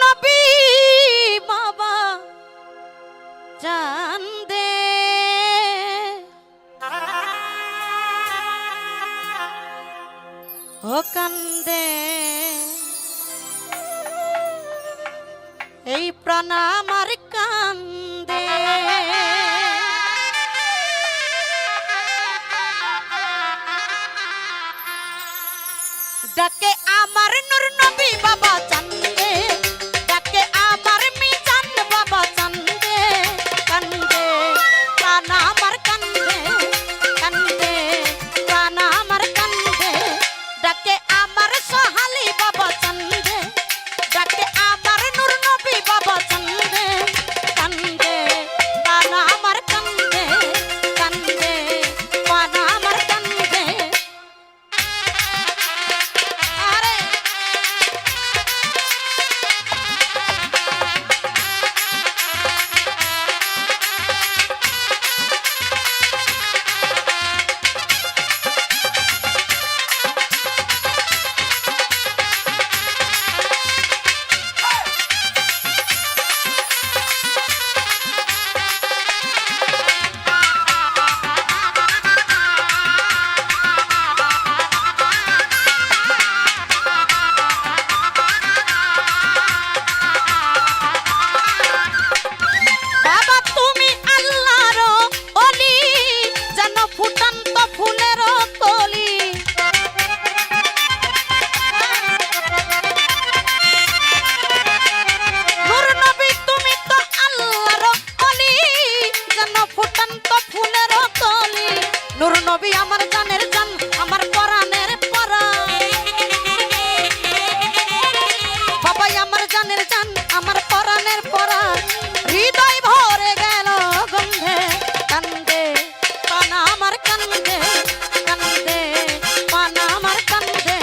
নবী বাবা চান্দে ও কান্দে এই প্রাণ আমার কান্দে ডাকে আমার নূর নবী বাবা চান্দে ডাকে আমার মিজান বাবা চান্দে কান্দে প্রাণ আমার কান্দে কান্দে প্রাণ আমার কান্দে ডাকে আমার সোহালি বাবা চান্দে ডাকে আমার নূর নবী বাবা চান্দে কান্দে প্রাণ আমার কান্দে কান্দে প্রাণ আমার কান্দে আরে বাবা তুমি আল্লাহর ওলি যেন ফুটন্ত ফুলের কলি নূর নবী তুমি তো আল্লাহর ওলি যেন ফুটন্ত ফুলের কলি নূর নবী আমার জানের জান আমার পরাণের পরাণ বাবাই আমার জানের জান আমার পরাণের পরাণ হৃদয় ভরে গেল গন্ধে কান্দে পানা আমার কান্দে কান্দে পানা আমার কান্দে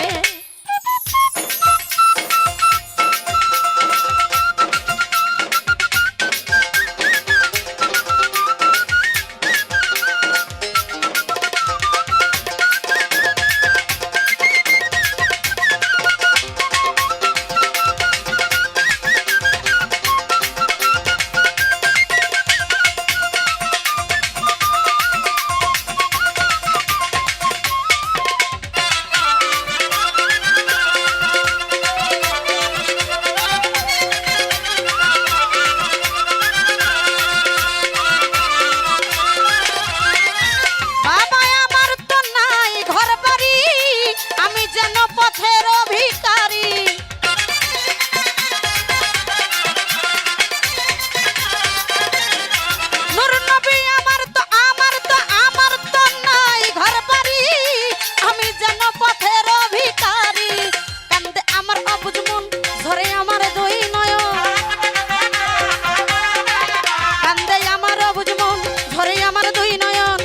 বাবা আমার তো নাই ঘর বাড়ি আমি যেন পথের ভিখারি নূর নবী আমার তো নাই ঘর বাড়ি আমি যেন পথের ভিখারি কান্দে আমার অবুঝ মন ধরে আমার দুই নয়ন কান্দে আমার অবুঝ মন ধরে আমার দুই নয়ন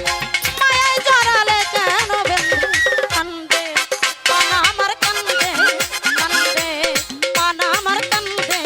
মায়ায় জড়ালে কেন বেন্দু কান্দে পানা আমার কান্দে কান্দে পানা আমার কান্দে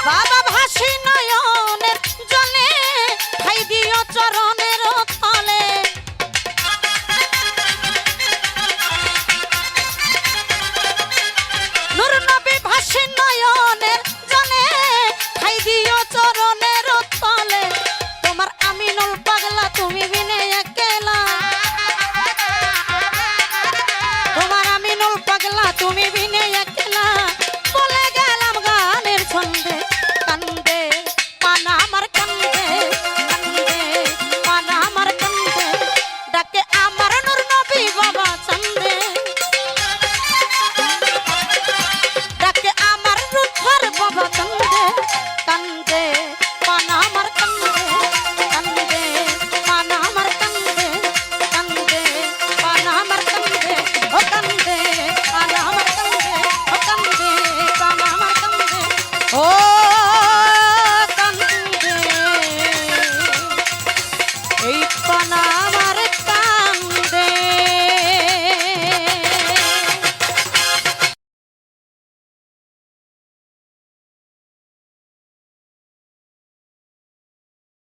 বাবা ভাসি নয়নের জলে ঠাই দিও চরণের তলে নূর নবী ভাসি নয়নের জলে ঠাই দিও চরণের তলে তোমার আমিনুল পাগলা তুমি বিনে একলা তোমার আমিনুল পাগলা তুমি বিনে একলা বলে কনা